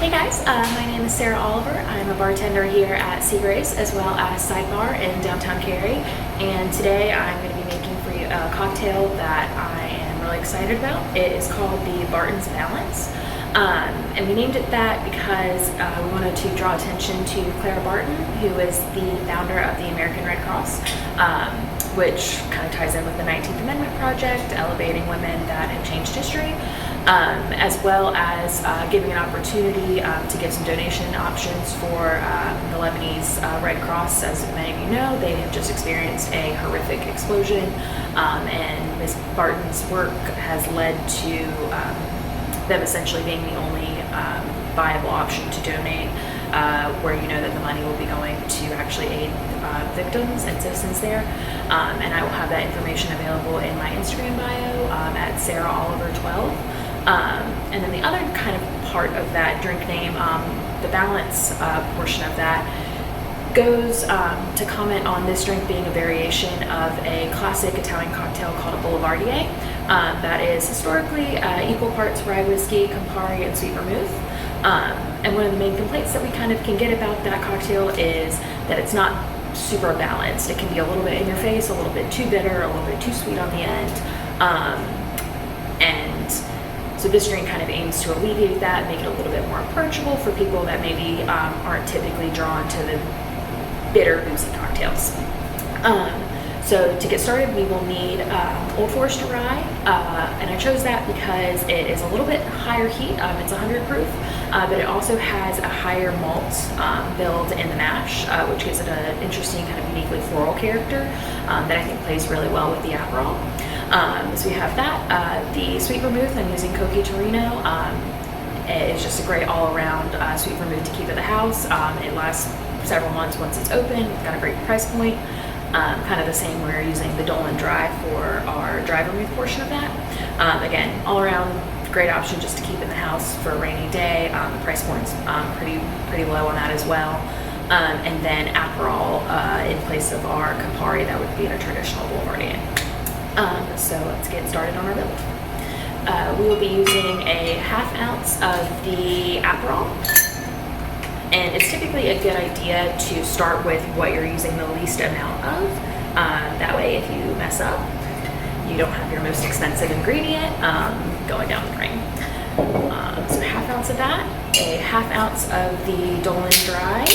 Hey guys, my name is Sarah Oliver. I'm a bartender here at Seagrace as well as Sidebar in downtown Cary. And today I'm going to be making for you a cocktail that I am really excited about. It is called the Barton's Balance. And we named it that because we wanted to draw attention to Clara Barton, who is the founder of the American Red Cross, which kind of ties in with the 19th Amendment Project, elevating women that have changed history. As well as giving an opportunity to give some donation options for the Lebanese Red Cross. As many of you know, they have just experienced a horrific explosion, and Ms. Barton's work has led to them essentially being the only viable option to donate, where you know that the money will be going to actually aid victims and citizens there. And I will have that information available in my Instagram bio at SarahOliver12. And then the other kind of part of that drink name, the balance portion of that, goes to comment on this drink being a variation of a classic Italian cocktail called a Boulevardier that is historically equal parts rye whiskey, Campari, and sweet vermouth. And one of the main complaints that we kind of can get about that cocktail is that it's not super balanced. It can be a little bit in your face, a little bit too bitter, a little bit too sweet on the end. So this drink kind of aims to alleviate that, make it a little bit more approachable for people that maybe aren't typically drawn to the bitter, boozy cocktails. So to get started, we will need Old Forester rye, and I chose that because it is a little bit higher heat. It's 100 proof, but it also has a higher malt build in the mash, which gives it an interesting kind of uniquely floral character that I think plays really well with the Aperol. So we have that. The sweet vermouth, I'm using Cochi Torino. It's just a great all-around sweet vermouth to keep at the house. It lasts several months once it's open. It's got a great price point. Kind of the same, we're using the Dolan Dry for our dry vermouth portion of that. Again, all-around great option just to keep in the house for a rainy day. The price point's pretty low on that as well. And then Aperol in place of our Campari, that would be a traditional Boulevardier. So let's get started on our build. We will be using a ½ ounce of the Aperol, and it's typically a good idea to start with what you're using the least amount of. That way, if you mess up, you don't have your most expensive ingredient going down the drain. So ½ ounce of that, a ½ ounce of the Dolan Dry,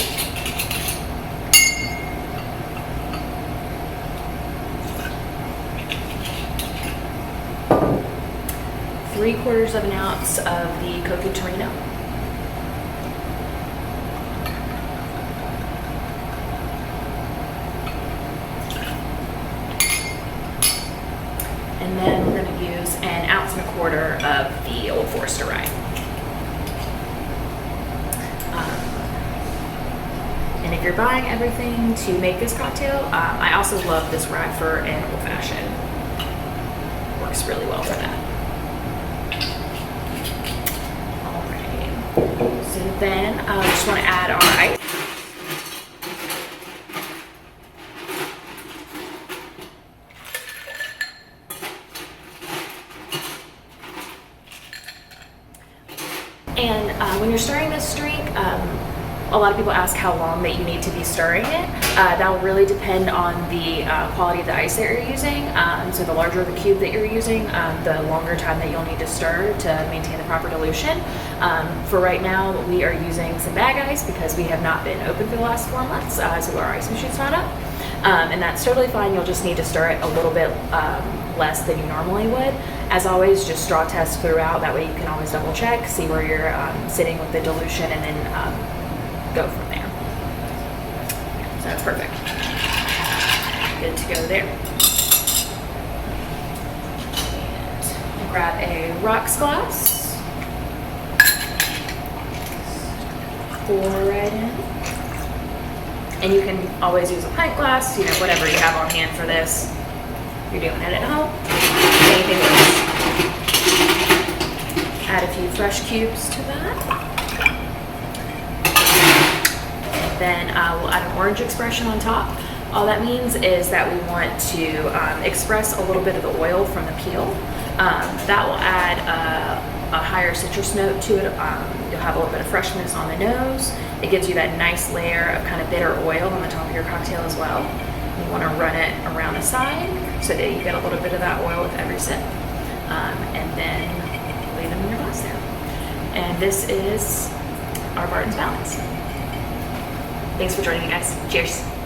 ¾ of an ounce of the Cochi Torino, and then we're going to use an ounce and a quarter of the Old Forester rye. And if you're buying everything to make this cocktail, I also love this rye for an old fashioned. Works really well for that. So then we just want to add our ice. And when you're stirring this drink, a lot of people ask how long that you need to be stirring it. That will really depend on the quality of the ice that you're using. So the larger the cube that you're using, the longer time that you'll need to stir to maintain the proper dilution. For right now, we are using some bag ice because we have not been open for the last 4 months, so our ice machine's not up. And that's totally fine. You'll just need to stir it a little bit less than you normally would. As always, just straw test throughout. That way you can always double check, see where you're sitting with the dilution, and then go from there. So that's perfect. Good to go there. And grab a rocks glass. Pour right in. And you can always use a pint glass, whatever you have on hand for this. You're doing it at home. Anything else. Add a few fresh cubes to that. Then we'll add an orange expression on top. All that means is that we want to express a little bit of the oil from the peel. That will add a higher citrus note to it. You'll have a little bit of freshness on the nose. It gives you that nice layer of kind of bitter oil on the top of your cocktail as well. You want to run it around the side so that you get a little bit of that oil with every sip. And then leave them in your glass there. And this is our Barton's Balance. Thanks for joining me, guys. Cheers.